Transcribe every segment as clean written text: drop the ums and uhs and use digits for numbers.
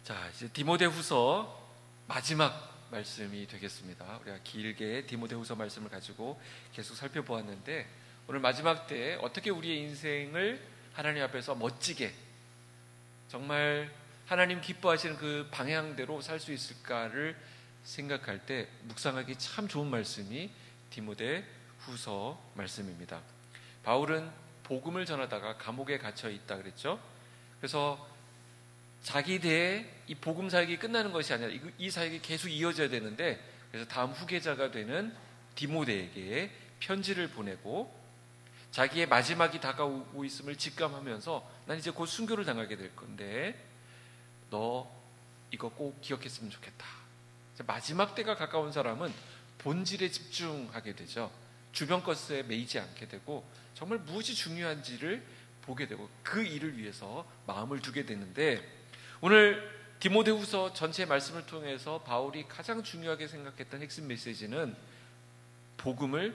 자, 이제 디모데후서 마지막 말씀이 되겠습니다. 우리가 길게 디모데후서 말씀을 가지고 계속 살펴보았는데, 오늘 마지막 때에 어떻게 우리의 인생을 하나님 앞에서 멋지게 정말 하나님 기뻐하시는 그 방향대로 살 수 있을까를 생각할 때 묵상하기 참 좋은 말씀이 디모데후서 말씀입니다. 바울은 복음을 전하다가 감옥에 갇혀 있다 그랬죠. 그래서 자기 대에 이 복음 사역이 끝나는 것이 아니라 이 사역이 계속 이어져야 되는데, 그래서 다음 후계자가 되는 디모데에게 편지를 보내고 자기의 마지막이 다가오고 있음을 직감하면서 난 이제 곧 순교를 당하게 될 건데 너 이거 꼭 기억했으면 좋겠다. 마지막 때가 가까운 사람은 본질에 집중하게 되죠. 주변 것에 매이지 않게 되고 정말 무엇이 중요한지를 보게 되고 그 일을 위해서 마음을 두게 되는데, 오늘 디모데후서 전체 말씀을 통해서 바울이 가장 중요하게 생각했던 핵심 메시지는 복음을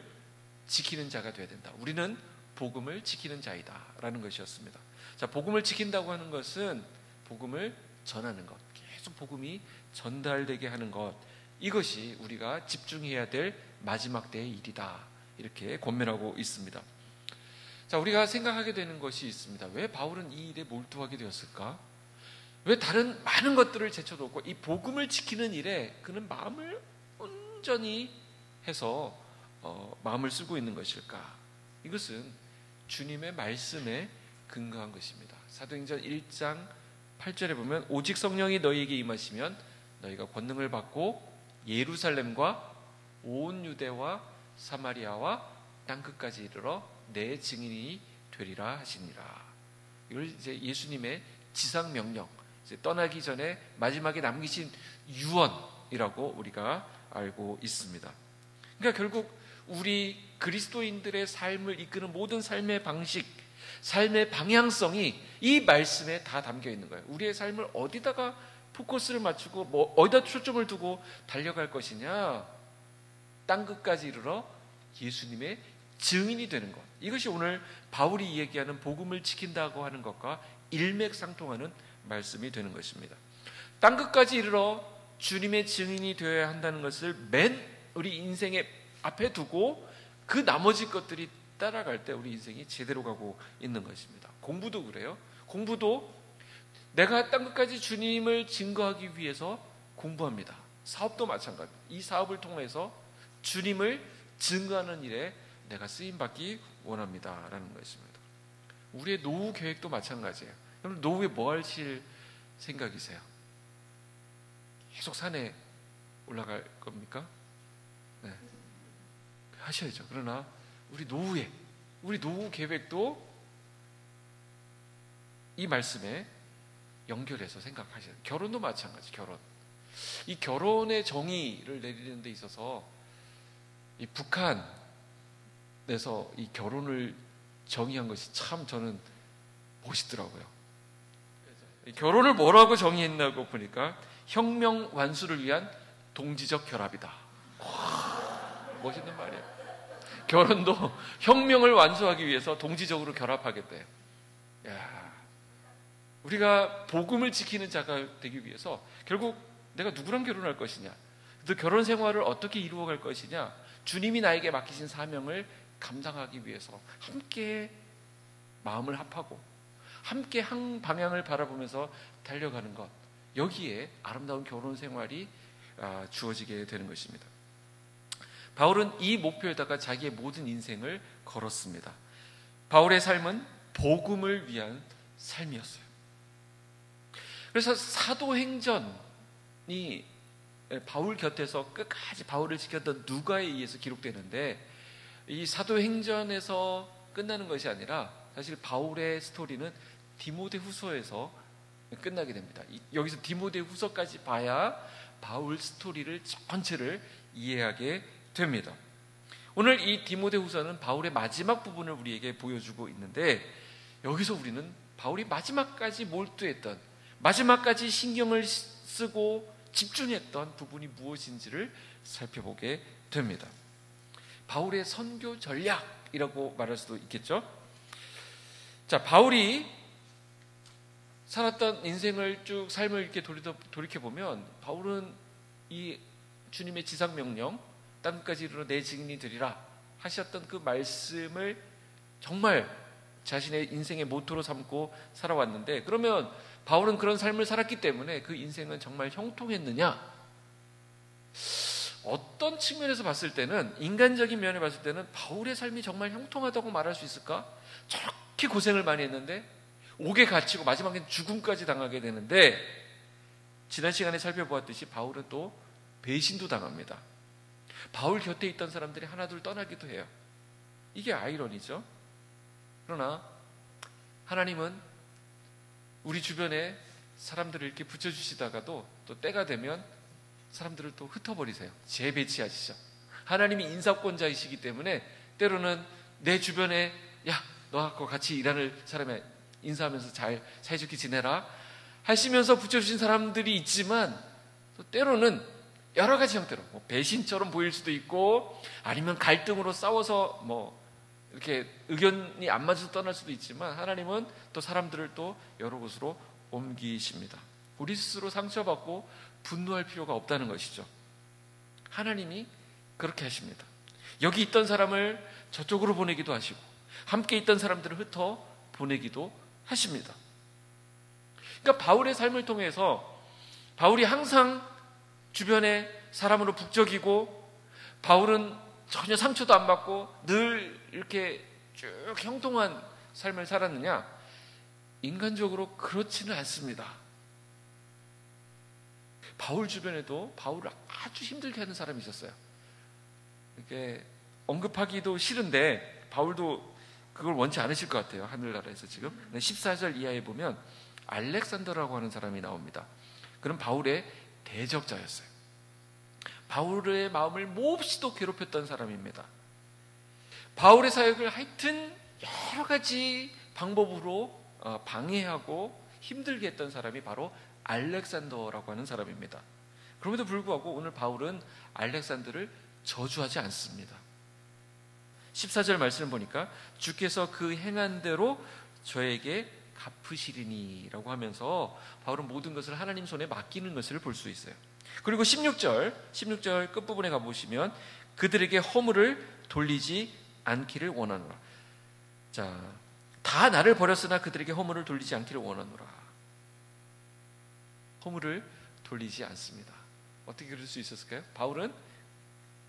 지키는 자가 되어야 된다. 우리는 복음을 지키는 자이다 라는 것이었습니다. 자, 복음을 지킨다고 하는 것은 복음을 전하는 것, 계속 복음이 전달되게 하는 것, 이것이 우리가 집중해야 될 마지막 때의 일이다, 이렇게 권면하고 있습니다. 자, 우리가 생각하게 되는 것이 있습니다. 왜 바울은 이 일에 몰두하게 되었을까? 왜 다른 많은 것들을 제쳐놓고 이 복음을 지키는 일에 그는 마음을 온전히 해서 마음을 쓰고 있는 것일까? 이것은 주님의 말씀에 근거한 것입니다. 사도행전 1장 8절에 보면 오직 성령이 너희에게 임하시면 너희가 권능을 받고 예루살렘과 온 유대와 사마리아와 땅끝까지 이르러 내 증인이 되리라 하시니라. 이걸 이제 예수님의 지상 명령, 이제 떠나기 전에 마지막에 남기신 유언이라고 우리가 알고 있습니다. 그러니까 결국 우리 그리스도인들의 삶을 이끄는 모든 삶의 방식, 삶의 방향성이 이 말씀에 다 담겨 있는 거예요. 우리의 삶을 어디다가 포커스를 맞추고 어디다 초점을 두고 달려갈 것이냐, 땅끝까지 이르러 예수님의 증인이 되는 것, 이것이 오늘 바울이 얘기하는 복음을 지킨다고 하는 것과 일맥상통하는 말씀이 되는 것입니다. 땅끝까지 이르러 주님의 증인이 되어야 한다는 것을 맨 우리 인생의 앞에 두고 그 나머지 것들이 따라갈 때 우리 인생이 제대로 가고 있는 것입니다. 공부도 그래요. 공부도 내가 땅끝까지 주님을 증거하기 위해서 공부합니다. 사업도 마찬가지입니다. 이 사업을 통해서 주님을 증거하는 일에 내가 쓰임받기 원합니다 라는 것입니다. 우리의 노후 계획도 마찬가지예요. 여러분, 노후에 뭐 하실 생각이세요? 계속 산에 올라갈 겁니까? 네, 하셔야죠. 그러나 우리 노후 계획도 이 말씀에 연결해서 생각하셔야 돼요. 결혼도 마찬가지. 이 결혼의 정의를 내리는 데 있어서 이 북한에서 이 결혼을 정의한 것이 참 저는 멋있더라고요. 결혼을 뭐라고 정의했나고 보니까 혁명 완수를 위한 동지적 결합이다. 멋있는 말이에요. 결혼도 혁명을 완수하기 위해서 동지적으로 결합하겠대요. 야, 우리가 복음을 지키는 자가 되기 위해서 결국 내가 누구랑 결혼할 것이냐, 또 결혼 생활을 어떻게 이루어갈 것이냐, 주님이 나에게 맡기신 사명을 감당하기 위해서 함께 마음을 합하고 함께 한 방향을 바라보면서 달려가는 것, 여기에 아름다운 결혼 생활이 주어지게 되는 것입니다. 바울은 이 목표에다가 자기의 모든 인생을 걸었습니다. 바울의 삶은 복음을 위한 삶이었어요. 그래서 사도행전이 바울 곁에서 끝까지 바울을 지켰던 누가에 의해서 기록되는데, 이 사도행전에서 끝나는 것이 아니라 사실 바울의 스토리는 디모데후서에서 끝나게 됩니다. 여기서 디모데후서까지 봐야 바울 스토리를 전체를 이해하게 됩니다. 오늘 이 디모데후서는 바울의 마지막 부분을 우리에게 보여주고 있는데, 여기서 우리는 바울이 마지막까지 몰두했던, 마지막까지 신경을 쓰고 집중했던 부분이 무엇인지를 살펴보게 됩니다. 바울의 선교 전략이라고 말할 수도 있겠죠. 자, 바울이 살았던 인생을 쭉 삶을 이렇게 돌이켜보면 바울은 이 주님의 지상명령 땅끝까지 이르러 내 증인이 되리라 하셨던 그 말씀을 정말 자신의 인생의 모토로 삼고 살아왔는데, 그러면 바울은 그런 삶을 살았기 때문에 그 인생은 정말 형통했느냐? 어떤 측면에서 봤을 때는, 인간적인 면에 봤을 때는 바울의 삶이 정말 형통하다고 말할 수 있을까? 저렇게 고생을 많이 했는데 옥에 갇히고 마지막엔 죽음까지 당하게 되는데, 지난 시간에 살펴보았듯이 바울은 또 배신도 당합니다. 바울 곁에 있던 사람들이 하나둘 떠나기도 해요. 이게 아이러니죠. 그러나 하나님은 우리 주변에 사람들을 이렇게 붙여주시다가도 또 때가 되면 사람들을 또 흩어버리세요. 재배치하시죠. 하나님이 인사권자이시기 때문에 때로는 내 주변에 야, 너하고 같이 일하는 사람에 인사하면서 잘 사이좋게 지내라 하시면서 붙여주신 사람들이 있지만, 또 때로는 여러 가지 형태로 배신처럼 보일 수도 있고, 아니면 갈등으로 싸워서 이렇게 의견이 안 맞아서 떠날 수도 있지만, 하나님은 또 사람들을 또 여러 곳으로 옮기십니다. 우리 스스로 상처받고 분노할 필요가 없다는 것이죠. 하나님이 그렇게 하십니다. 여기 있던 사람을 저쪽으로 보내기도 하시고, 함께 있던 사람들을 흩어 보내기도 하십니다. 그러니까 바울의 삶을 통해서 바울이 항상 주변에 사람으로 북적이고, 바울은 전혀 상처도 안 받고 늘 이렇게 쭉 형통한 삶을 살았느냐? 인간적으로 그렇지는 않습니다. 바울 주변에도 바울을 아주 힘들게 하는 사람이 있었어요. 이렇게 언급하기도 싫은데 바울도 그걸 원치 않으실 것 같아요. 하늘나라에서 지금 14절 이하에 보면 알렉산더라고 하는 사람이 나옵니다. 그는 바울의 대적자였어요. 바울의 마음을 몹시도 괴롭혔던 사람입니다. 바울의 사역을 하여튼 여러 가지 방법으로 방해하고 힘들게 했던 사람이 바로 알렉산더라고 하는 사람입니다. 그럼에도 불구하고 오늘 바울은 알렉산더를 저주하지 않습니다. 14절 말씀을 보니까 주께서 그 행한 대로 저에게 갚으시리니 라고 하면서 바울은 모든 것을 하나님 손에 맡기는 것을 볼 수 있어요. 그리고 16절 끝부분에 가보시면 그들에게 허물을 돌리지 않기를 원하노라. 자, 다 나를 버렸으나 그들에게 허물을 돌리지 않기를 원하노라. 허물을 돌리지 않습니다. 어떻게 그럴 수 있었을까요? 바울은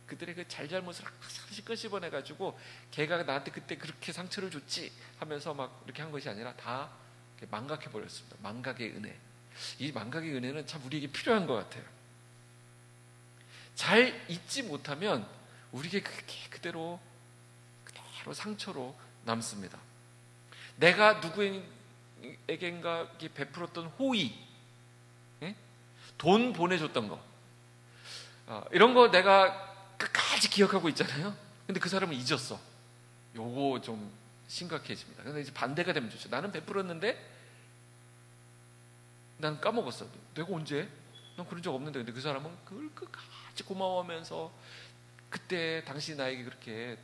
그들의 그 잘잘못을 하나씩 끄집어내가지고 걔가 나한테 그때 그렇게 상처를 줬지 하면서 막 이렇게 한 것이 아니라 다 망각해버렸습니다. 망각의 은혜. 이 망각의 은혜는 참 우리에게 필요한 것 같아요. 잘 잊지 못하면 우리에게 그게 그대로 상처로 남습니다. 내가 누구에겐가 베풀었던 호의, 돈 보내줬던 거, 이런 거 내가 끝까지 기억하고 있잖아요. 근데 그 사람은 잊었어. 요거 좀 심각해집니다. 근데 이제 반대가 되면 좋죠. 나는 베풀었는데 난 까먹었어. 내가 언제? 난 그런 적 없는데. 근데 그 사람은 그걸 끝까지 고마워하면서 그때 당신이 나에게 그렇게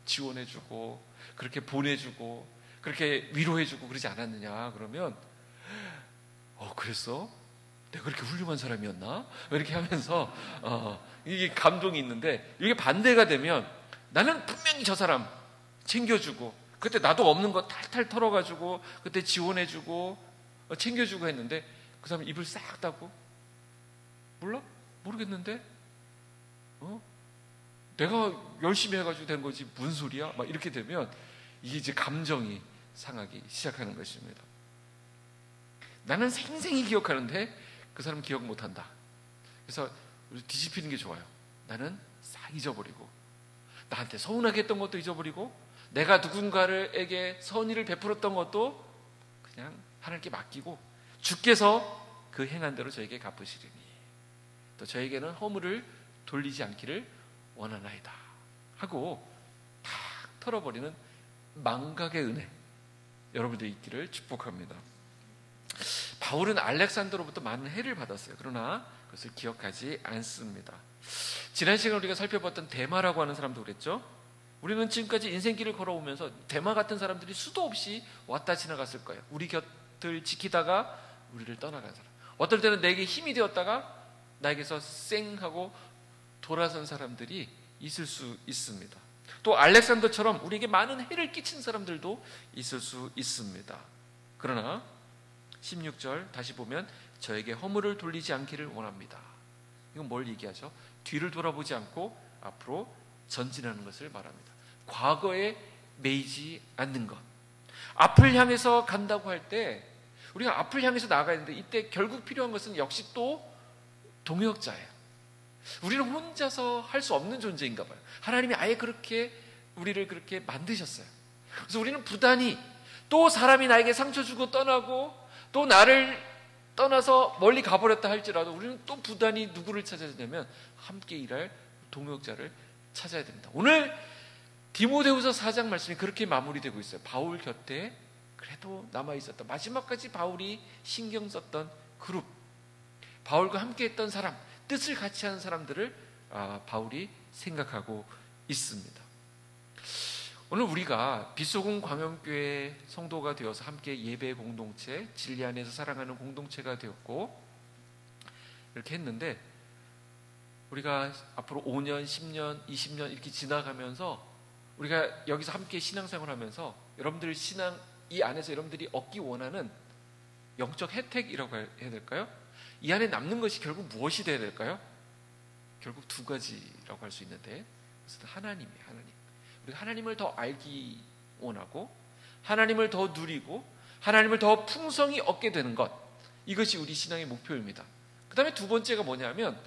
지원해주고 그렇게 보내주고 그렇게 위로해주고 그러지 않았느냐? 그러면 그랬어? 내가 그렇게 훌륭한 사람이었나? 이렇게 하면서 이게 감동이 있는데, 이게 반대가 되면 나는 분명히 저 사람 챙겨주고 그때 나도 없는 거 탈탈 털어가지고 그때 지원해주고 챙겨주고 했는데 그 사람 입을 싹 닫고 몰라? 모르겠는데 내가 열심히 해가지고 된 거지 무슨 소리야? 막 이렇게 되면 이게 이제 감정이 상하기 시작하는 것입니다. 나는 생생히 기억하는데 그 사람 기억 못한다. 그래서 뒤집히는 게 좋아요. 나는 싹 잊어버리고, 나한테 서운하게 했던 것도 잊어버리고, 내가 누군가에게 선의를 베풀었던 것도 그냥 하나님께 맡기고, 주께서 그 행한 대로 저에게 갚으시리니 또 저에게는 허물을 돌리지 않기를 원하나이다 하고 탁 털어버리는 망각의 은혜 여러분들 있기를 축복합니다. 바울은 알렉산더로부터 많은 해를 받았어요. 그러나 그것을 기억하지 않습니다. 지난 시간에 우리가 살펴봤던 데마라고 하는 사람도 그랬죠. 우리는 지금까지 인생길을 걸어오면서 데마 같은 사람들이 수도 없이 왔다 지나갔을 거예요. 우리 곁 곁을 지키다가 우리를 떠나간 사람, 어떨 때는 내게 힘이 되었다가 나에게서 쌩 하고 돌아선 사람들이 있을 수 있습니다. 또 알렉산더처럼 우리에게 많은 해를 끼친 사람들도 있을 수 있습니다. 그러나 16절 다시 보면 저에게 허물을 돌리지 않기를 원합니다. 이건 뭘 얘기하죠? 뒤를 돌아보지 않고 앞으로 전진하는 것을 말합니다. 과거에 매이지 않는 것. 앞을 향해서 간다고 할 때 우리가 앞을 향해서 나아가야 되는데 이때 결국 필요한 것은 역시 또 동역자예요. 우리는 혼자서 할 수 없는 존재인가 봐요. 하나님이 아예 그렇게 우리를 그렇게 만드셨어요. 그래서 우리는 부단히 또 사람이 나에게 상처 주고 떠나고 또 나를 떠나서 멀리 가버렸다 할지라도 우리는 또 부단히 누구를 찾아야 되냐면 함께 일할 동역자를 찾아야 됩니다. 오늘 디모데후서 4장 말씀이 그렇게 마무리되고 있어요. 바울 곁에 그래도 남아있었던, 마지막까지 바울이 신경 썼던 그룹, 바울과 함께 했던 사람, 뜻을 같이 하는 사람들을 바울이 생각하고 있습니다. 오늘 우리가 빛소금 광영교회 성도가 되어서 함께 예배 공동체, 진리 안에서 사랑하는 공동체가 되었고 이렇게 했는데, 우리가 앞으로 5년, 10년, 20년 이렇게 지나가면서 우리가 여기서 함께 신앙생활을 하면서 여러분들 신앙 이 안에서 여러분들이 얻기 원하는 영적 혜택이라고 해야 될까요? 이 안에 남는 것이 결국 무엇이 되어야 될까요? 결국 두 가지라고 할 수 있는데, 그것은 하나님이에요. 하나님. 우리가 하나님을 더 알기 원하고 하나님을 더 누리고 하나님을 더 풍성히 얻게 되는 것, 이것이 우리 신앙의 목표입니다. 그 다음에 두 번째가 뭐냐면,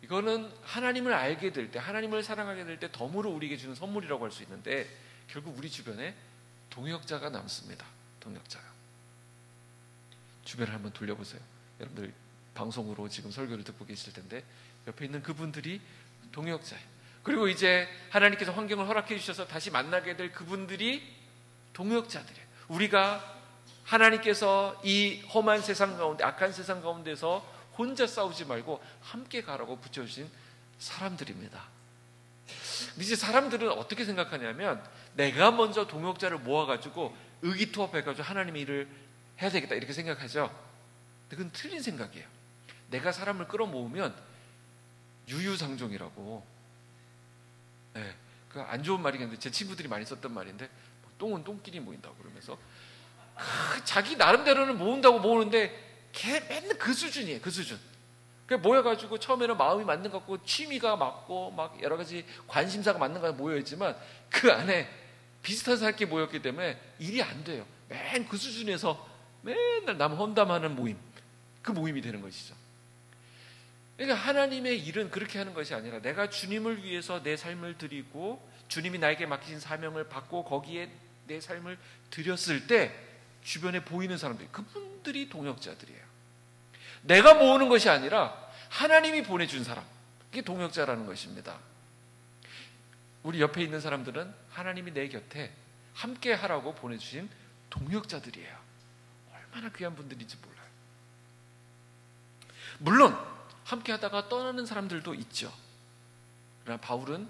이거는 하나님을 알게 될 때, 하나님을 사랑하게 될 때 덤으로 우리에게 주는 선물이라고 할 수 있는데, 결국 우리 주변에 동역자가 남습니다. 동역자요. 주변을 한번 돌려보세요. 여러분들 방송으로 지금 설교를 듣고 계실 텐데 옆에 있는 그분들이 동역자예요. 그리고 이제 하나님께서 환경을 허락해 주셔서 다시 만나게 될 그분들이 동역자들이에요. 우리가 하나님께서 이 험한 세상 가운데, 악한 세상 가운데서 혼자 싸우지 말고 함께 가라고 붙여주신 사람들입니다. 이제 사람들은 어떻게 생각하냐면, 내가 먼저 동역자를 모아가지고 의기투합해가지고 하나님의 일을 해야 되겠다 이렇게 생각하죠. 근데 그건 틀린 생각이에요. 내가 사람을 끌어모으면 유유상종이라고, 그 안 좋은 말이겠는데 제 친구들이 많이 썼던 말인데, 똥은 똥끼리 모인다고 그러면서 자기 나름대로는 모은다고 모으는데 걔 맨날 그 수준이에요. 그 수준. 그러니까 모여가지고 처음에는 마음이 맞는 것 같고 취미가 맞고 막 여러 가지 관심사가 맞는 것 같고 모여있지만 그 안에 비슷한 사람끼리 모였기 때문에 일이 안 돼요. 맨 그 수준에서 맨날 남 험담하는 모임, 그 모임이 되는 것이죠. 그러니까 하나님의 일은 그렇게 하는 것이 아니라 내가 주님을 위해서 내 삶을 드리고 주님이 나에게 맡기신 사명을 받고 거기에 내 삶을 드렸을 때 주변에 보이는 사람들, 그분들이 동역자들이에요. 내가 모으는 것이 아니라 하나님이 보내준 사람, 그게 동역자라는 것입니다. 우리 옆에 있는 사람들은 하나님이 내 곁에 함께 하라고 보내주신 동역자들이에요. 얼마나 귀한 분들인지 몰라요. 물론 함께 하다가 떠나는 사람들도 있죠. 그러나 바울은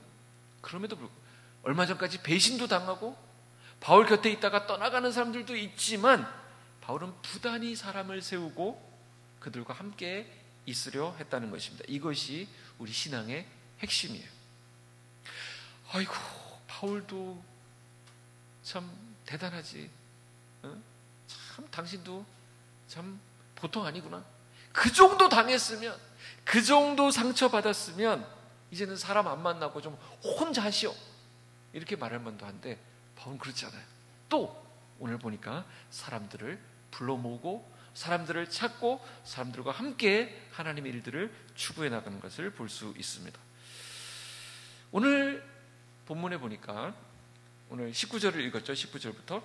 그럼에도 불구하고 얼마 전까지 배신도 당하고 바울 곁에 있다가 떠나가는 사람들도 있지만, 바울은 부단히 사람을 세우고 그들과 함께 있으려 했다는 것입니다. 이것이 우리 신앙의 핵심이에요. 아이고, 바울도 참 대단하지. 참 당신도 참 보통 아니구나. 그 정도 당했으면, 그 정도 상처받았으면 이제는 사람 안 만나고 좀 혼자 하시오, 이렇게 말할 만도 한데 바울은 그렇지 않아요. 또 오늘 보니까 사람들을 불러 모으고 사람들을 찾고 사람들과 함께 하나님의 일들을 추구해 나가는 것을 볼 수 있습니다. 오늘 본문에 보니까 오늘 19절을 읽었죠. 19절부터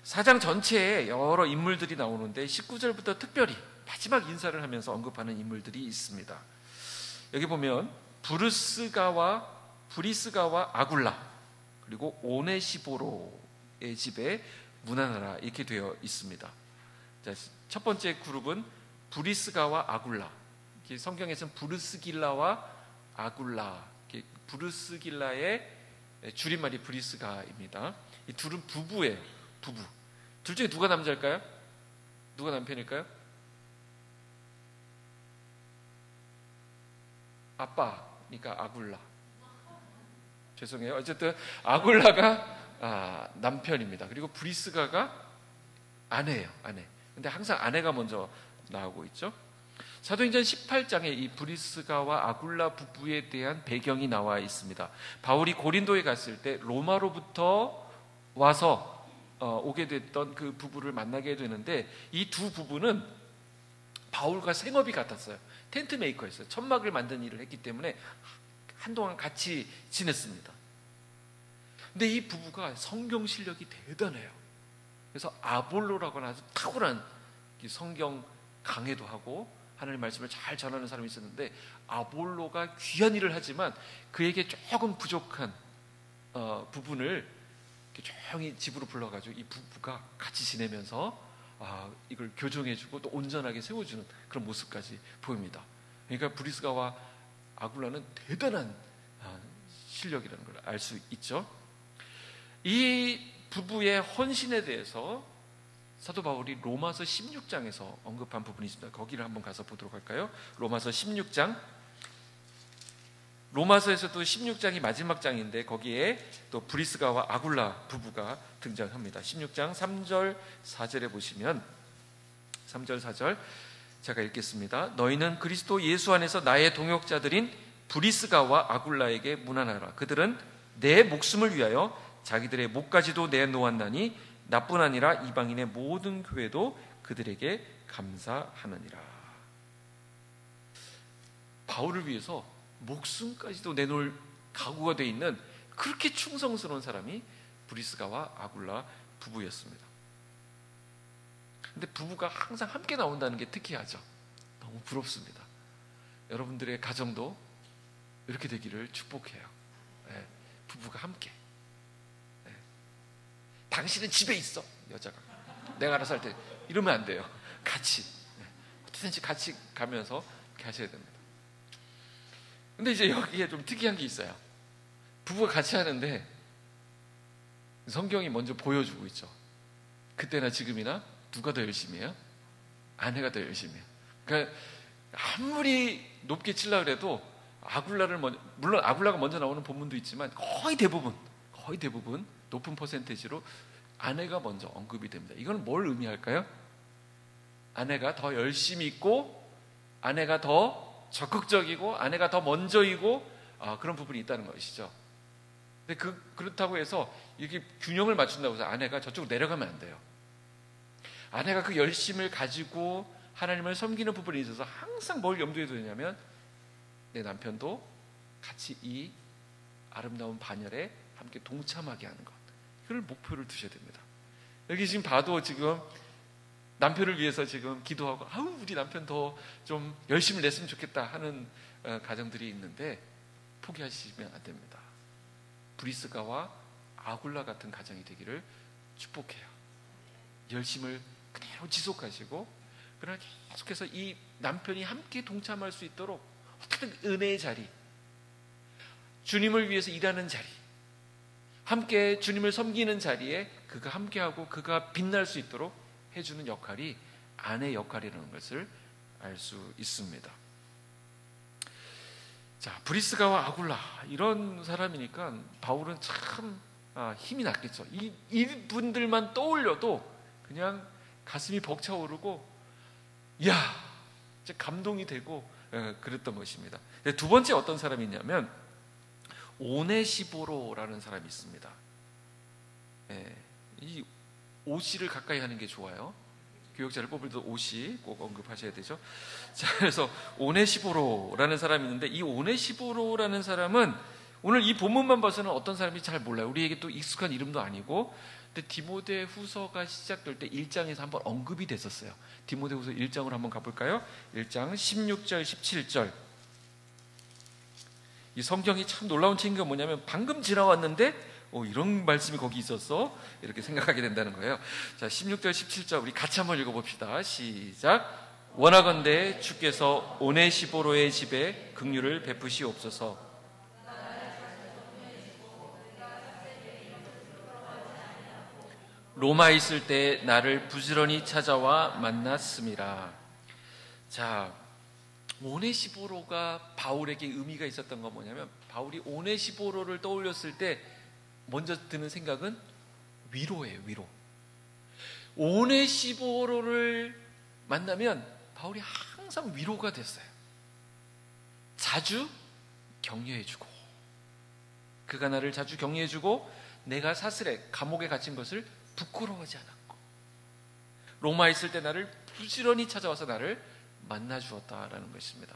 4장 전체에 여러 인물들이 나오는데 19절부터 특별히 마지막 인사를 하면서 언급하는 인물들이 있습니다. 여기 보면 브리스가와 아굴라, 그리고 오네시보로의 집에 문안하라, 이렇게 되어 있습니다. 자, 첫 번째 그룹은 브리스가와 아굴라. 성경에서는 브르스길라와 아굴라, 브르스길라의 줄임말이 브리스가입니다. 이 둘은 부부예요. 부부. 둘 중에 누가 남자일까요? 누가 남편일까요? 아빠니까 아굴라. 죄송해요. 어쨌든 아굴라가 남편입니다. 그리고 브리스가가 아내예요. 아내. 근데 항상 아내가 먼저 나오고 있죠. 사도행전 18장에 이 브리스가와 아굴라 부부에 대한 배경이 나와 있습니다. 바울이 고린도에 갔을 때 로마로부터 와서 오게 됐던 그 부부를 만나게 되는데, 이 두 부부는 바울과 생업이 같았어요. 텐트 메이커였어요. 천막을 만드는 일을 했기 때문에 한동안 같이 지냈습니다. 근데 이 부부가 성경 실력이 대단해요. 그래서 아볼로라고 하는 아주 탁월한 성경 강해도 하고 하나님의 말씀을 잘 전하는 사람이 있었는데, 아볼로가 귀한 일을 하지만 그에게 조금 부족한 부분을 조용히 집으로 불러가지고 이 부부가 같이 지내면서 이걸 교정해주고 또 온전하게 세워주는 그런 모습까지 보입니다. 그러니까 브리스가와 아굴라는 대단한 실력이라는 걸 알 수 있죠. 이 부부의 헌신에 대해서 사도 바울이 로마서 16장에서 언급한 부분이 있습니다. 거기를 한번 가서 보도록 할까요? 로마서 16장. 로마서에서도 16장이 마지막 장인데 거기에 또 브리스가와 아굴라 부부가 등장합니다. 16장 3절 4절에 보시면, 3절 4절 제가 읽겠습니다. 너희는 그리스도 예수 안에서 나의 동역자들인 브리스가와 아굴라에게 문안하라. 그들은 내 목숨을 위하여 자기들의 목까지도 내놓았나니 나뿐 아니라 이방인의 모든 교회도 그들에게 감사하느니라. 바울을 위해서 목숨까지도 내놓을 각오가 되어 있는 그렇게 충성스러운 사람이 브리스가와 아굴라 부부였습니다. 근데 부부가 항상 함께 나온다는 게 특이하죠. 너무 부럽습니다. 여러분들의 가정도 이렇게 되기를 축복해요. 네, 부부가 함께. 네. 당신은 집에 있어, 여자가. 내가 알아서 할 때. 이러면 안 돼요. 같이. 네. 어떻게든지 같이 가면서 이렇게 하셔야 됩니다. 근데 이제 여기에 좀 특이한 게 있어요. 부부가 같이 하는데 성경이 먼저 보여주고 있죠. 그때나 지금이나 누가 더 열심히 해요? 아내가 더 열심히 해요. 그러니까 아무리 높게 치려고 해도 아굴라를 먼저, 물론 아굴라가 먼저 나오는 본문도 있지만 거의 대부분 높은 퍼센테이지로 아내가 먼저 언급이 됩니다. 이건 뭘 의미할까요? 아내가 더 열심히 있고, 아내가 더 적극적이고, 아내가 더 먼저이고, 그런 부분이 있다는 것이죠. 근데 그렇다고 해서 이게 균형을 맞춘다고 해서 아내가 저쪽으로 내려가면 안 돼요. 아내가 그 열심을 가지고 하나님을 섬기는 부분에 있어서 항상 뭘 염두에 두냐면, 내 남편도 같이 이 아름다운 반열에 함께 동참하게 하는 것, 이걸 목표를 두셔야 됩니다. 여기 지금 봐도 지금 남편을 위해서 지금 기도하고, 우리 남편 더 좀 열심히 냈으면 좋겠다 하는 가정들이 있는데 포기하시면 안 됩니다. 브리스가와 아굴라 같은 가정이 되기를 축복해요. 열심을 그대로 지속하시고, 그러나 계속해서 이 남편이 함께 동참할 수 있도록 어떻게든 은혜의 자리, 주님을 위해서 일하는 자리, 함께 주님을 섬기는 자리에 그가 함께하고 그가 빛날 수 있도록 해주는 역할이 아내 역할이라는 것을 알 수 있습니다. 자, 브리스가와 아굴라 이런 사람이니까 바울은 참 힘이 났겠죠. 이분들만 떠올려도 그냥 가슴이 벅차오르고, 이야, 진짜 감동이 되고 그랬던 것입니다. 두 번째 어떤 사람이 있냐면 오네시보로라는 사람이 있습니다. 이 오씨를 가까이 하는 게 좋아요. 교역자를 뽑을 때 오씨 꼭 언급하셔야 되죠. 자, 그래서 오네시보로라는 사람이 있는데, 이 오네시보로라는 사람은 오늘 이 본문만 봐서는 어떤 사람인지 잘 몰라요. 우리에게 또 익숙한 이름도 아니고. 근데 디모데 후서가 시작될 때 1장에서 한번 언급이 됐었어요. 디모데 후서 1장으로 한번 가볼까요? 1장 16절 17절. 이 성경이 참 놀라운 책인 건 뭐냐면, 방금 지나왔는데 이런 말씀이 거기 있었어? 이렇게 생각하게 된다는 거예요. 자, 16절 17절 우리 같이 한번 읽어봅시다. 시작. 원하건대 주께서 오네시보로의 집에 긍휼을 베푸시옵소서. 로마에 있을 때 나를 부지런히 찾아와 만났음이라. 자, 오네시보로가 바울에게 의미가 있었던 건 뭐냐면, 바울이 오네시보로를 떠올렸을 때 먼저 드는 생각은 위로예요. 위로. 오네시보로를 만나면 바울이 항상 위로가 됐어요. 자주 격려해주고, 그가 나를 자주 격려해주고, 내가 사슬에 감옥에 갇힌 것을 부끄러워하지 않았고, 로마에 있을 때 나를 부지런히 찾아와서 나를 만나 주었다라는 것입니다.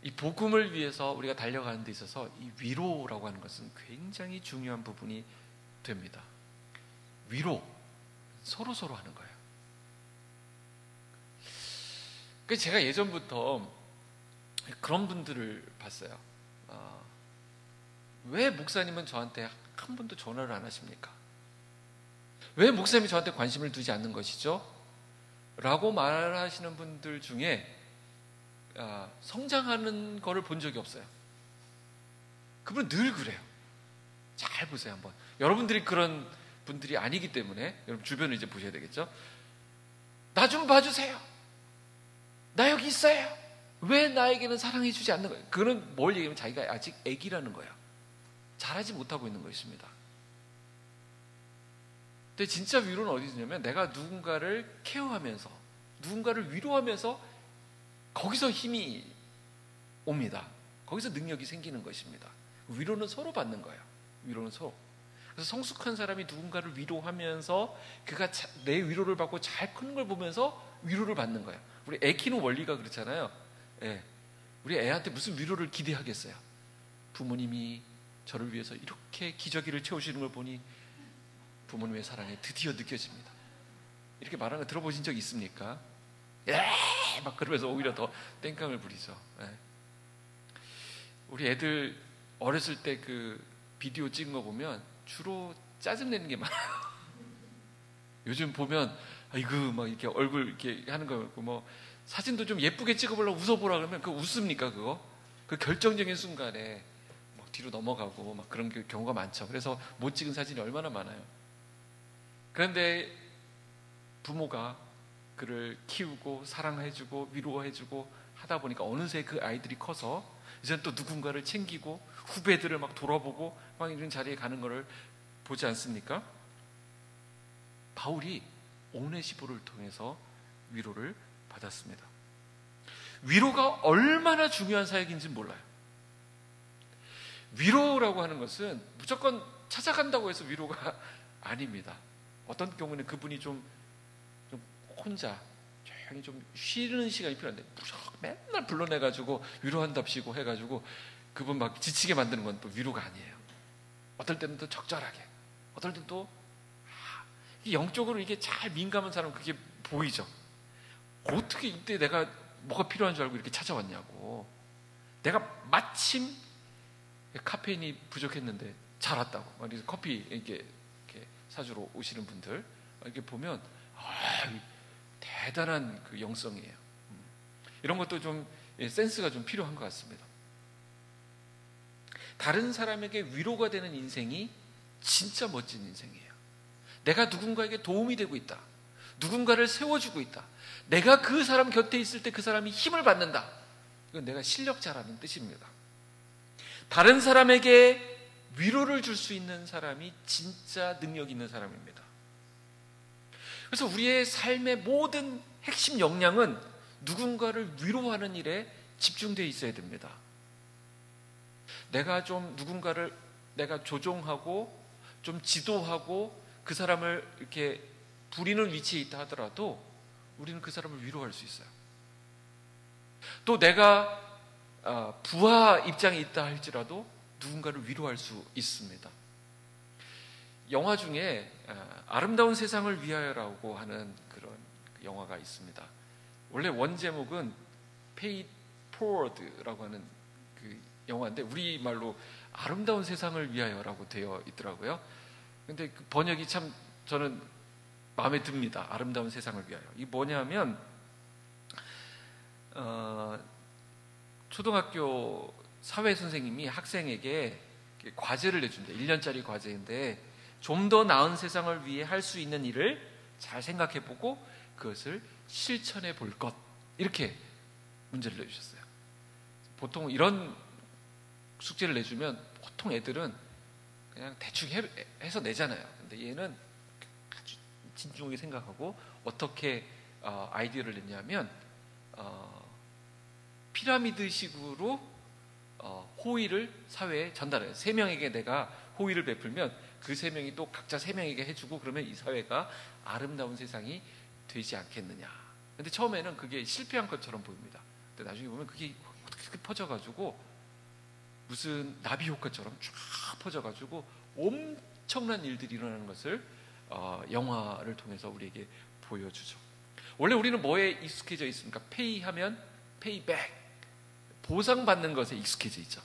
이 복음을 위해서 우리가 달려가는 데 있어서 이 위로라고 하는 것은 굉장히 중요한 부분이 됩니다. 위로, 서로 하는 거예요. 그래서 제가 예전부터 그런 분들을 봤어요. 왜 목사님은 저한테 한 번도 전화를 안 하십니까? 왜 목사님이 저한테 관심을 두지 않는 것이죠? 라고 말하시는 분들 중에 성장하는 거를 본 적이 없어요. 그분은 늘 그래요. 잘 보세요 한번. 여러분들이 그런 분들이 아니기 때문에 여러분 주변을 이제 보셔야 되겠죠. 나 좀 봐주세요. 나 여기 있어요. 왜 나에게는 사랑해 주지 않는 거예요? 그거는 뭘 얘기하면 자기가 아직 애기라는 거예요. 잘하지 못하고 있는 것입니다. 근데 진짜 위로는 어디 있냐면, 내가 누군가를 케어하면서, 누군가를 위로하면서 거기서 힘이 옵니다. 거기서 능력이 생기는 것입니다. 위로는 서로 받는 거예요. 위로는 서로. 그래서 성숙한 사람이 누군가를 위로하면서 그가 내 위로를 받고 잘 크는 걸 보면서 위로를 받는 거예요. 우리 애 키우는 원리가 그렇잖아요. 예. 우리 애한테 무슨 위로를 기대하겠어요? 부모님이 저를 위해서 이렇게 기저귀를 채우시는 걸 보니 부모님의 사랑이 드디어 느껴집니다. 이렇게 말하는 거 들어보신 적 있습니까? 막 그러면서 오히려 더 땡깡을 부리죠. 예. 우리 애들 어렸을 때 그 비디오 찍은 거 보면 주로 짜증내는 게 많아요. 요즘 보면 아이고 막 이렇게 얼굴 이렇게 하는 거 있고, 뭐 사진도 좀 예쁘게 찍어보려고 웃어보라 그러면 그거 웃습니까? 그거? 그 결정적인 순간에 막 뒤로 넘어가고 막 그런 경우가 많죠. 그래서 못 찍은 사진이 얼마나 많아요. 그런데 부모가 그를 키우고 사랑해주고 위로해주고 하다 보니까 어느새 그 아이들이 커서 이제는 또 누군가를 챙기고 후배들을 막 돌아보고 막 이런 자리에 가는 것을 보지 않습니까? 바울이 오네시보를 통해서 위로를 받았습니다. 위로가 얼마나 중요한 사역인지 몰라요. 위로라고 하는 것은 무조건 찾아간다고 해서 위로가 아닙니다. 어떤 경우는 그분이 좀 혼자 조용히 좀 쉬는 시간이 필요한데 무조건 맨날 불러내가지고 위로한답시고 해가지고 그분 막 지치게 만드는 건 또 위로가 아니에요. 어떨 때는 또 적절하게, 어떨 때는 또 영적으로 이게 잘 민감한 사람은 그게 보이죠. 어떻게 이때 내가 뭐가 필요한 줄 알고 이렇게 찾아왔냐고. 내가 마침 카페인이 부족했는데 잘 왔다고. 그래서 커피 이렇게 사주러 오시는 분들 이렇게 보면 대단한 그 영성이에요. 이런 것도 좀 센스가 좀 필요한 것 같습니다. 다른 사람에게 위로가 되는 인생이 진짜 멋진 인생이에요. 내가 누군가에게 도움이 되고 있다. 누군가를 세워주고 있다. 내가 그 사람 곁에 있을 때 그 사람이 힘을 받는다. 이건 내가 실력자라는 뜻입니다. 다른 사람에게 위로를 줄 수 있는 사람이 진짜 능력 있는 사람입니다. 그래서 우리의 삶의 모든 핵심 역량은 누군가를 위로하는 일에 집중되어 있어야 됩니다. 내가 좀 누군가를 내가 조종하고 좀 지도하고 그 사람을 이렇게 부리는 위치에 있다 하더라도 우리는 그 사람을 위로할 수 있어요. 또 내가 부하 입장에 있다 할지라도 누군가를 위로할 수 있습니다. 영화 중에 아름다운 세상을 위하여라고 하는 그런 영화가 있습니다. 원래 원 제목은 Pay It Forward라고 하는 그 영화인데 우리말로 아름다운 세상을 위하여라고 되어 있더라고요. 근데 그 번역이 참 저는 마음에 듭니다. 아름다운 세상을 위하여. 이게 뭐냐면 초등학교 사회 선생님이 학생에게 과제를 내준대. 1년짜리 과제인데 좀 더 나은 세상을 위해 할 수 있는 일을 잘 생각해보고 그것을 실천해 볼 것, 이렇게 문제를 내주셨어요. 보통 이런 숙제를 내주면 보통 애들은 그냥 대충 해서 내잖아요. 근데 얘는 아주 진중하게 생각하고 어떻게 아이디어를 냈냐면 피라미드식으로 호의를 사회에 전달해요. 3명에게 내가 호의를 베풀면 그 3명이 또 각자 3명에게 해주고, 그러면 이 사회가 아름다운 세상이 되지 않겠느냐. 근데 처음에는 그게 실패한 것처럼 보입니다. 근데 나중에 보면 그게 퍼져가지고 무슨 나비 효과처럼 쫙 퍼져가지고 엄청난 일들이 일어나는 것을 영화를 통해서 우리에게 보여주죠. 원래 우리는 뭐에 익숙해져 있습니까? 페이하면 페이백, 보상받는 것에 익숙해져 있죠.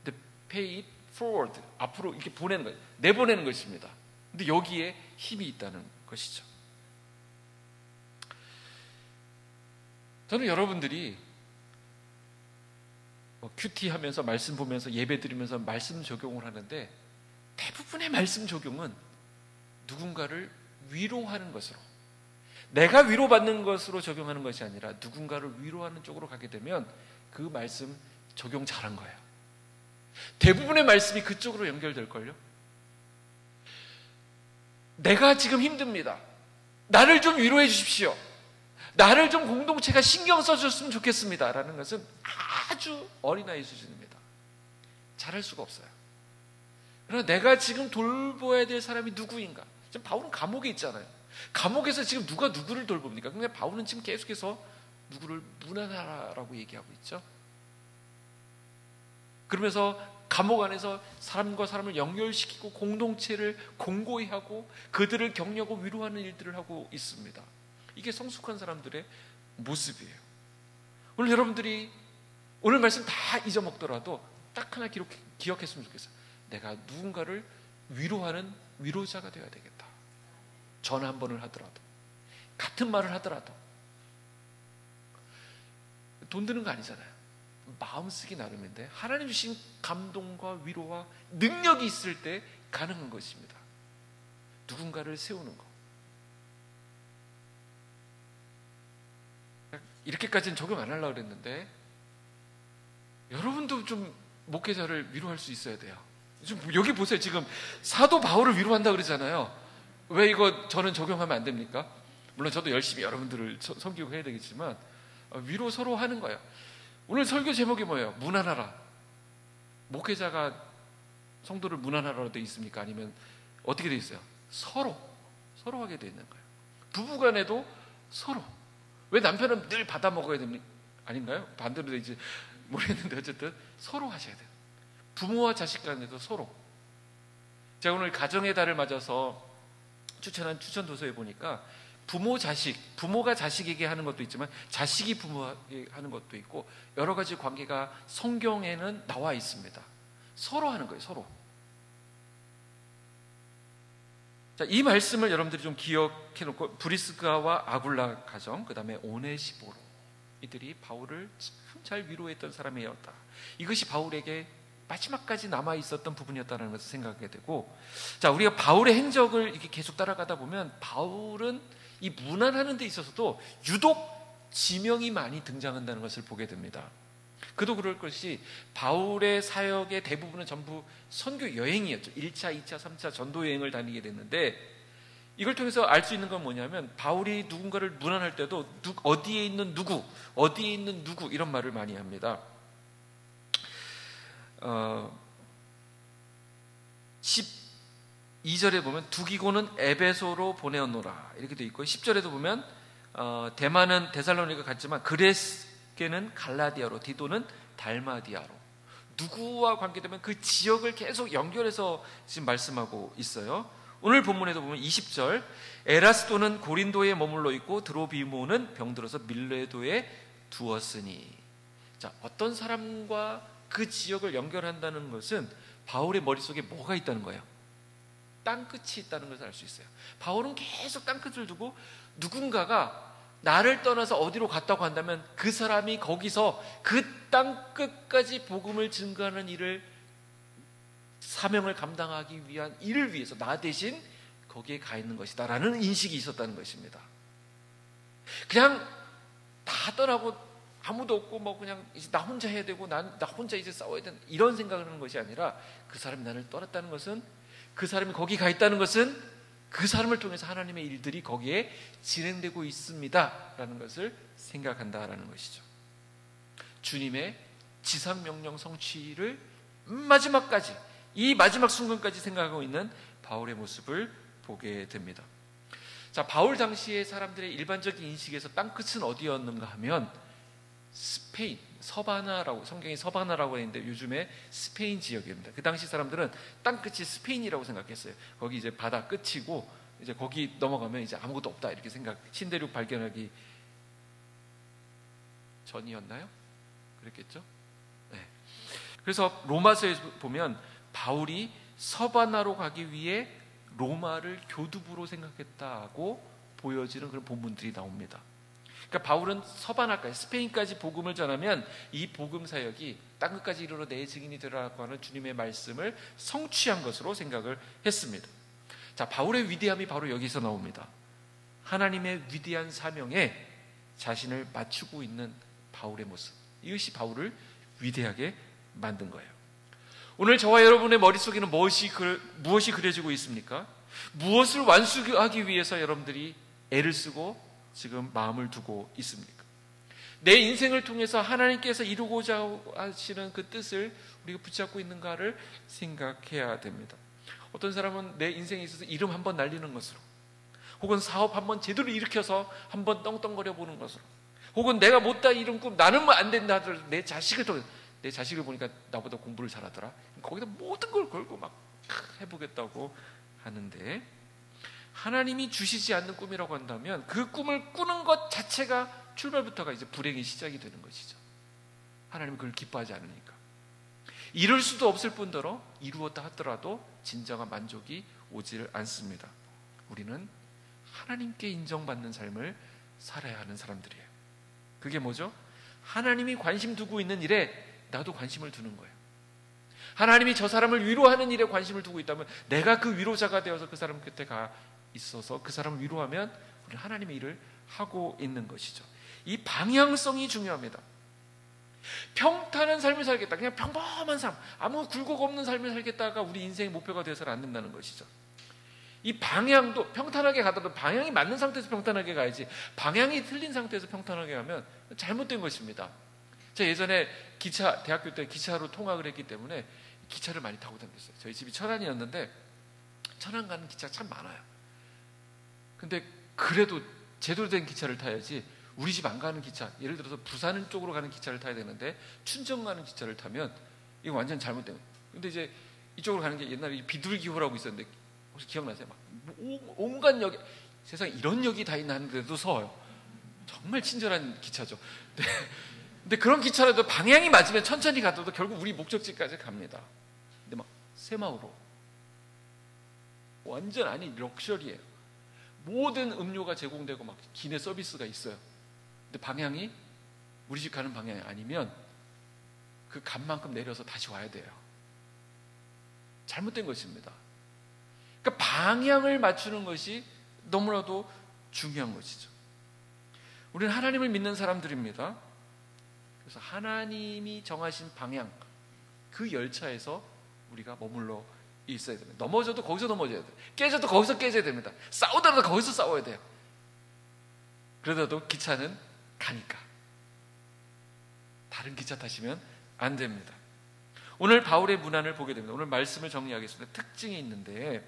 근데 pay it forward, 앞으로 이렇게 보내는 것, 내보내는 것입니다. 근데 여기에 힘이 있다는 것이죠. 저는 여러분들이 큐티 하면서 말씀 보면서 예배 드리면서 말씀 적용을 하는데, 대부분의 말씀 적용은 누군가를 위로하는 것으로, 내가 위로받는 것으로 적용하는 것이 아니라 누군가를 위로하는 쪽으로 가게 되면 그 말씀 적용 잘한 거예요. 대부분의 말씀이 그쪽으로 연결될걸요. 내가 지금 힘듭니다. 나를 좀 위로해 주십시오. 나를 좀 공동체가 신경 써줬으면 좋겠습니다. 라는 것은 아주 어린아이 수준입니다. 잘할 수가 없어요. 그러나 내가 지금 돌봐야 될 사람이 누구인가? 지금 바울은 감옥에 있잖아요. 감옥에서 지금 누가 누구를 돌봅니까? 근데 바울은 지금 계속해서 누구를 무난하라라고 얘기하고 있죠. 그러면서 감옥 안에서 사람과 사람을 연결시키고 공동체를 공고히 하고 그들을 격려하고 위로하는 일들을 하고 있습니다. 이게 성숙한 사람들의 모습이에요. 오늘 여러분들이 오늘 말씀 다 잊어먹더라도 딱 하나 기억했으면 좋겠어요. 내가 누군가를 위로하는 위로자가 되어야 되겠다. 전화 한 번을 하더라도, 같은 말을 하더라도. 돈 드는 거 아니잖아요. 마음 쓰기 나름인데 하나님 주신 감동과 위로와 능력이 있을 때 가능한 것입니다. 누군가를 세우는 거. 이렇게까지는 적용 안 하려고 그랬는데 여러분도 좀 목회자를 위로할 수 있어야 돼요. 좀 여기 보세요. 지금 사도 바울을 위로한다 그러잖아요. 왜 이거 저는 적용하면 안 됩니까? 물론 저도 열심히 여러분들을 섬기고 해야 되겠지만 위로 서로 하는 거예요. 오늘 설교 제목이 뭐예요? 무난하라. 목회자가 성도를 무난하라로 되어 있습니까? 아니면 어떻게 되어 있어요? 서로 하게 되어 있는 거예요. 부부간에도 서로. 왜 남편은 늘 받아 먹어야 됩니까? 아닌가요? 반대로 되지 모르겠는데 어쨌든 서로 하셔야 돼요. 부모와 자식 간에도 서로. 제가 오늘 가정의 달을 맞아서 추천한 추천 도서에 보니까 부모가 자식에게 하는 것도 있지만 자식이 부모에게 하는 것도 있고 여러 가지 관계가 성경에는 나와 있습니다. 서로 하는 거예요. 서로. 자, 이 말씀을 여러분들이 좀 기억해 놓고 브리스가와 아굴라 가정, 그 다음에 오네시보로, 이들이 바울을 참 잘 위로했던 사람이었다. 이것이 바울에게 마지막까지 남아 있었던 부분이었다는 것을 생각하게 되고, 자, 우리가 바울의 행적을 이렇게 계속 따라가다 보면 바울은 이 무난하는 데 있어서도 유독 지명이 많이 등장한다는 것을 보게 됩니다. 그도 그럴 것이 바울의 사역의 대부분은 전부 선교 여행이었죠. 1차, 2차, 3차 전도 여행을 다니게 됐는데, 이걸 통해서 알 수 있는 건 뭐냐면 바울이 누군가를 무난할 때도 어디에 있는 누구 이런 말을 많이 합니다. 12절에 보면 두기고는 에베소로 보내었노라 이렇게 돼 있고, 10절에도 보면 대만은 데살로니가 갔지만 그레스게는 갈라디아로, 디도는 달마디아로, 누구와 관계되면 그 지역을 계속 연결해서 지금 말씀하고 있어요. 오늘 본문에도 보면 20절, 에라스도는 고린도에 머물러 있고 드로비모는 병들어서 밀레도에 두었으니. 자, 어떤 사람과 그 지역을 연결한다는 것은 바울의 머릿속에 뭐가 있다는 거예요? 땅끝이 있다는 것을 알 수 있어요. 바울은 계속 땅끝을 두고 누군가가 나를 떠나서 어디로 갔다고 한다면 그 사람이 거기서 그 땅끝까지 복음을 증거하는 일을 사명을 감당하기 위한 일을 위해서 나 대신 거기에 가 있는 것이다 라는 인식이 있었다는 것입니다. 그냥 다 떠나고 아무도 없고 뭐 그냥 이제 나 혼자 해야 되고 나 혼자 이제 싸워야 된다 이런 생각을 하는 것이 아니라, 그 사람이 나를 떠났다는 것은, 그 사람이 거기 가 있다는 것은 그 사람을 통해서 하나님의 일들이 거기에 진행되고 있습니다 라는 것을 생각한다라는 것이죠. 주님의 지상명령 성취를 마지막까지, 이 마지막 순간까지 생각하고 있는 바울의 모습을 보게 됩니다. 자, 바울 당시의 사람들의 일반적인 인식에서 땅끝은 어디였는가 하면 스페인, 서바나라고, 성경이 서바나라고 했는데 요즘에 스페인 지역입니다. 그 당시 사람들은 땅끝이 스페인이라고 생각했어요. 거기 이제 바다 끝이고 이제 거기 넘어가면 이제 아무것도 없다 이렇게 생각, 신대륙 발견하기 전이었나요? 그랬겠죠? 네. 그래서 로마서에 보면 바울이 서바나로 가기 위해 로마를 교두부로 생각했다고 보여지는 그런 본문들이 나옵니다. 그러니까 바울은 서바나까지, 스페인까지 복음을 전하면 이 복음 사역이 땅끝까지 이르러 내 증인이 되라고 하는 주님의 말씀을 성취한 것으로 생각을 했습니다. 자, 바울의 위대함이 바로 여기서 나옵니다. 하나님의 위대한 사명에 자신을 맞추고 있는 바울의 모습, 이것이 바울을 위대하게 만든 거예요. 오늘 저와 여러분의 머릿속에는 무엇이 그려지고 있습니까? 무엇을 완수하기 위해서 여러분들이 애를 쓰고 지금 마음을 두고 있습니까? 내 인생을 통해서 하나님께서 이루고자 하시는 그 뜻을 우리가 붙잡고 있는가를 생각해야 됩니다. 어떤 사람은 내 인생에 있어서 이름 한번 날리는 것으로, 혹은 사업 한번 제대로 일으켜서 한번 떵떵거려 보는 것으로, 혹은 내가 못다 이룬 꿈, 나는 뭐 안 된다 하더라도 내 자식을 통해서, 내 자식을 보니까 나보다 공부를 잘하더라, 거기다 모든 걸 걸고 막 해보겠다고 하는데, 하나님이 주시지 않는 꿈이라고 한다면 그 꿈을 꾸는 것 자체가 출발부터가 이제 불행의 시작이 되는 것이죠. 하나님은 그걸 기뻐하지 않으니까. 이룰 수도 없을 뿐더러 이루었다 하더라도 진정한 만족이 오지를 않습니다. 우리는 하나님께 인정받는 삶을 살아야 하는 사람들이에요. 그게 뭐죠? 하나님이 관심 두고 있는 일에 나도 관심을 두는 거예요. 하나님이 저 사람을 위로하는 일에 관심을 두고 있다면 내가 그 위로자가 되어서 그 사람 곁에 가 있어서 그 사람을 위로하면 우리는 하나님의 일을 하고 있는 것이죠. 이 방향성이 중요합니다. 평탄한 삶을 살겠다, 그냥 평범한 삶, 아무 굴곡 없는 삶을 살겠다가 우리 인생의 목표가 되어서는 안 된다는 것이죠. 이 방향도 평탄하게 가더라도 방향이 맞는 상태에서 평탄하게 가야지, 방향이 틀린 상태에서 평탄하게 가면 잘못된 것입니다. 제가 예전에 대학교 때 기차로 통학을 했기 때문에 기차를 많이 타고 다녔어요. 저희 집이 천안이었는데 천안 가는 기차가 참 많아요. 근데 그래도 제대로 된 기차를 타야지, 우리 집 안 가는 기차, 예를 들어서 부산 쪽으로 가는 기차를 타야 되는데 춘천 가는 기차를 타면 이거 완전 잘못된 거예요. 근데 이제 이쪽으로 가는 게 옛날에 비둘기호라고 있었는데 혹시 기억나세요? 막 온갖 역, 세상에 이런 역이 다 있나 하는데도 서워요. 정말 친절한 기차죠. 근데 그런 기차라도 방향이 맞으면 천천히 가도 결국 우리 목적지까지 갑니다. 근데 막 새마을호, 완전 아니 럭셔리예요. 모든 음료가 제공되고 막 기내 서비스가 있어요. 근데 방향이 우리 집 가는 방향이 아니면 그 값만큼 내려서 다시 와야 돼요. 잘못된 것입니다. 그러니까 방향을 맞추는 것이 너무나도 중요한 것이죠. 우리는 하나님을 믿는 사람들입니다. 그래서 하나님이 정하신 방향, 그 열차에서 우리가 머물러 있어야 됩니다. 넘어져도 거기서 넘어져야 돼요. 깨져도 거기서 깨져야 됩니다. 싸우더라도 거기서 싸워야 돼요. 그러다도 기차는 가니까. 다른 기차 타시면 안 됩니다. 오늘 바울의 문안을 보게 됩니다. 오늘 말씀을 정리하겠습니다. 특징이 있는데,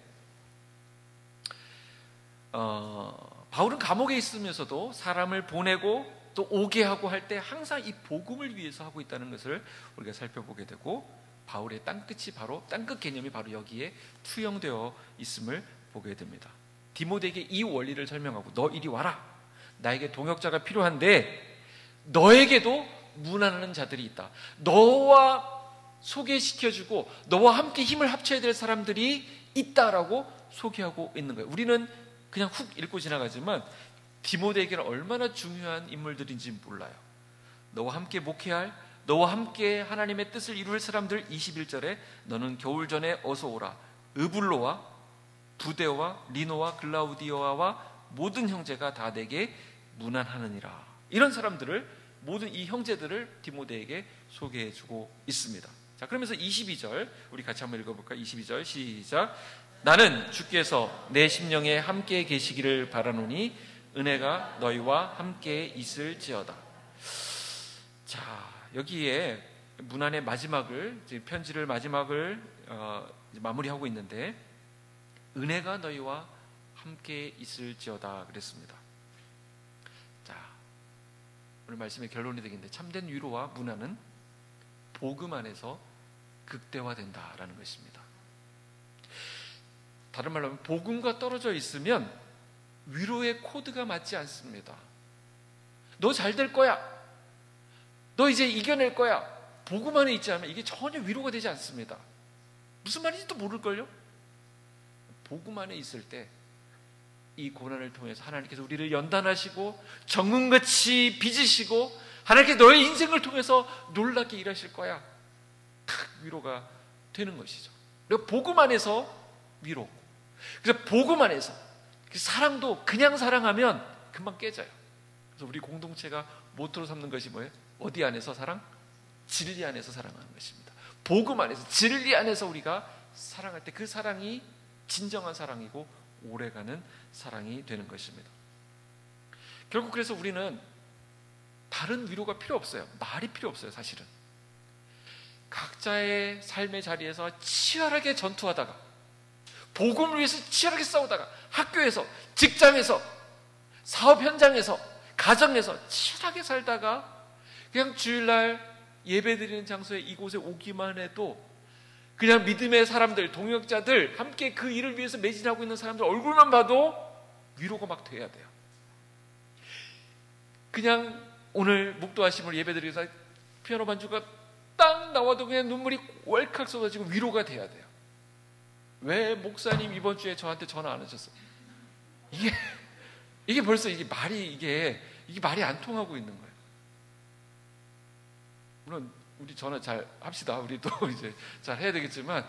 바울은 감옥에 있으면서도 사람을 보내고 또 오게 하고 할 때 항상 이 복음을 위해서 하고 있다는 것을 우리가 살펴보게 되고, 바울의 땅끝이 바로, 땅끝 개념이 바로 여기에 투영되어 있음을 보게 됩니다. 디모데에게 이 원리를 설명하고, 너 이리 와라, 나에게 동역자가 필요한데 너에게도 문안하는 자들이 있다, 너와 소개시켜주고 너와 함께 힘을 합쳐야 될 사람들이 있다라고 소개하고 있는 거예요. 우리는 그냥 훅 읽고 지나가지만 디모데에게는 얼마나 중요한 인물들인지 몰라요. 너와 함께 목회할, 너와 함께 하나님의 뜻을 이룰 사람들 21절에 너는 겨울 전에 어서 오라. 으블로와 부데오와 리노와 글라우디오와 모든 형제가 다 내게 문안하느니라. 이런 사람들을, 모든 이 형제들을 디모데에게 소개해주고 있습니다. 자, 그러면서 22절 우리 같이 한번 읽어볼까요? 22절 시작. 나는 주께서 내 심령에 함께 계시기를 바라노니 은혜가 너희와 함께 있을지어다. 자, 여기에 문안의 마지막을, 편지를 마지막을 마무리하고 있는데 은혜가 너희와 함께 있을지어다 그랬습니다. 자, 오늘 말씀의 결론이 되겠는데 참된 위로와 문안은 복음 안에서 극대화된다라는 것입니다. 다른 말로 하면 복음과 떨어져 있으면 위로의 코드가 맞지 않습니다. 너 잘 될 거야. 너 이제 이겨낼 거야. 복음 안에 있지 않으면 이게 전혀 위로가 되지 않습니다. 무슨 말인지도 모를걸요? 복음 안에 있을 때 이 고난을 통해서 하나님께서 우리를 연단하시고 정금같이 빚으시고 하나님께서 너의 인생을 통해서 놀랍게 일하실 거야. 탁 위로가 되는 것이죠. 그리고 복음 안에서 위로. 그래서 복음 안에서 사랑도 그냥 사랑하면 금방 깨져요. 그래서 우리 공동체가 모토로 삼는 것이 뭐예요? 어디 안에서 사랑? 진리 안에서 사랑하는 것입니다. 복음 안에서, 진리 안에서 우리가 사랑할 때 그 사랑이 진정한 사랑이고 오래가는 사랑이 되는 것입니다. 결국 그래서 우리는 다른 위로가 필요 없어요. 말이 필요 없어요. 사실은 각자의 삶의 자리에서 치열하게 전투하다가, 복음을 위해서 치열하게 싸우다가, 학교에서, 직장에서, 사업 현장에서, 가정에서 치열하게 살다가 그냥 주일날 예배드리는 장소에 이곳에 오기만 해도 그냥 믿음의 사람들, 동역자들, 함께 그 일을 위해서 매진하고 있는 사람들 얼굴만 봐도 위로가 막 돼야 돼요. 그냥 오늘 묵도하심을 예배드리면서 피아노 반주가 딱 나와도 그냥 눈물이 왈칵 쏟아지고 위로가 돼야 돼요. 왜 목사님 이번 주에 저한테 전화 안 하셨어요? 이게 벌써 이게 말이 안 통하고 있는 거예요. 물론 우리 전화 잘 합시다. 우리 또 이제 잘 해야 되겠지만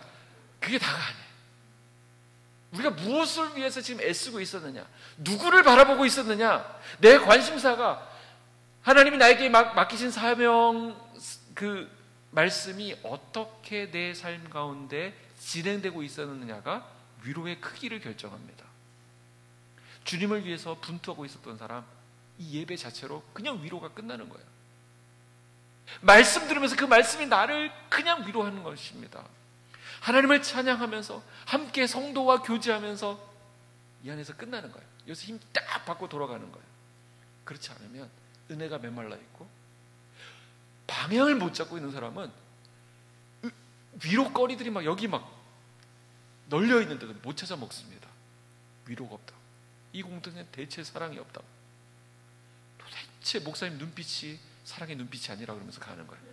그게 다가 아니에요. 우리가 무엇을 위해서 지금 애쓰고 있었느냐, 누구를 바라보고 있었느냐, 내 관심사가 하나님이 나에게 맡기신 사명, 그 말씀이 어떻게 내 삶 가운데 진행되고 있었느냐가 위로의 크기를 결정합니다. 주님을 위해서 분투하고 있었던 사람, 이 예배 자체로 그냥 위로가 끝나는 거예요. 말씀 들으면서 그 말씀이 나를 그냥 위로하는 것입니다. 하나님을 찬양하면서 함께 성도와 교제하면서 이 안에서 끝나는 거예요. 여기서 힘 딱 받고 돌아가는 거예요. 그렇지 않으면 은혜가 메말라 있고 방향을 못 잡고 있는 사람은 위로거리들이 막 여기 막 널려 있는데도 못 찾아 먹습니다. 위로가 없다. 이 공동체는 대체 사랑이 없다. 도대체 목사님 눈빛이 사랑의 눈빛이 아니라 그러면서 가는 거예요.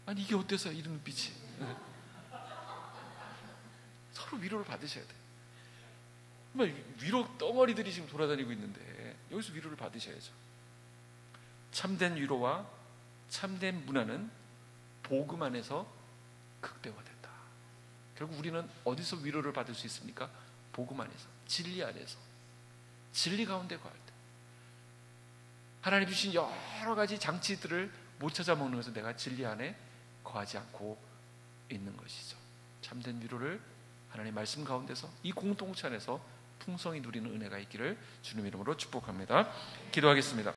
아니 이게 어때서 이런 눈빛이? 서로 위로를 받으셔야 돼요. 정말 위로 덩어리들이 지금 돌아다니고 있는데 여기서 위로를 받으셔야죠. 참된 위로와 참된 문화는 복음 안에서 극대화된다. 결국 우리는 어디서 위로를 받을 수 있습니까? 복음 안에서, 진리 안에서, 진리 가운데 거할 때 하나님 주신 여러 가지 장치들을 못 찾아 먹는 것은 내가 진리 안에 거하지 않고 있는 것이죠. 참된 위로를 하나님 말씀 가운데서 이 공동체 안에서 풍성히 누리는 은혜가 있기를 주님 이름으로 축복합니다. 기도하겠습니다.